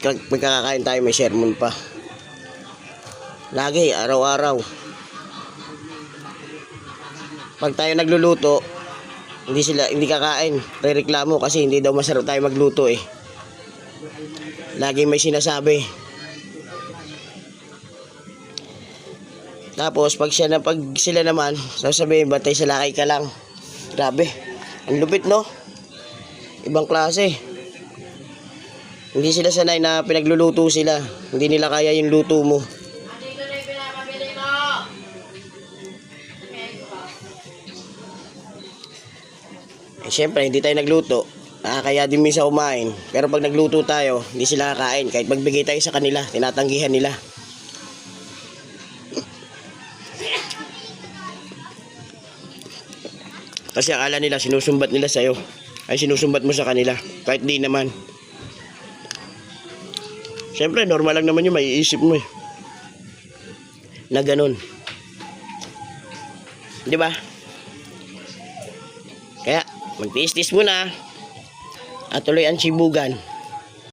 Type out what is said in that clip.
pagkakakain tayo may sermon pa. Lagi, araw-araw. Pag tayo nagluluto, hindi kakain. Rereklamo kasi hindi daw masarap tayo magluto eh. Lagi may sinasabi. Tapos pag sila naman, sasabihin, batay sa lakay ka lang. Grabe, ang lupit no? Ibang klase. Hindi sila sanay na pinagluluto sila. Hindi nila kaya yung luto mo. Eh, syempre, hindi tayo nagluto. Kaya din minsan kumain. Pero pag nagluto tayo, hindi sila kakain. Kahit magbigay tayo sa kanila, tinatanggihan nila. Kasi akala nila, sinusumbat nila sa'yo. Ay, sinusumbat mo sa kanila. Kahit di naman. Syempre, normal lang naman yung maiisip mo eh. Na ganun. Di ba? Kaya, magtiis-tiis muna. At tuloy ang sibugan.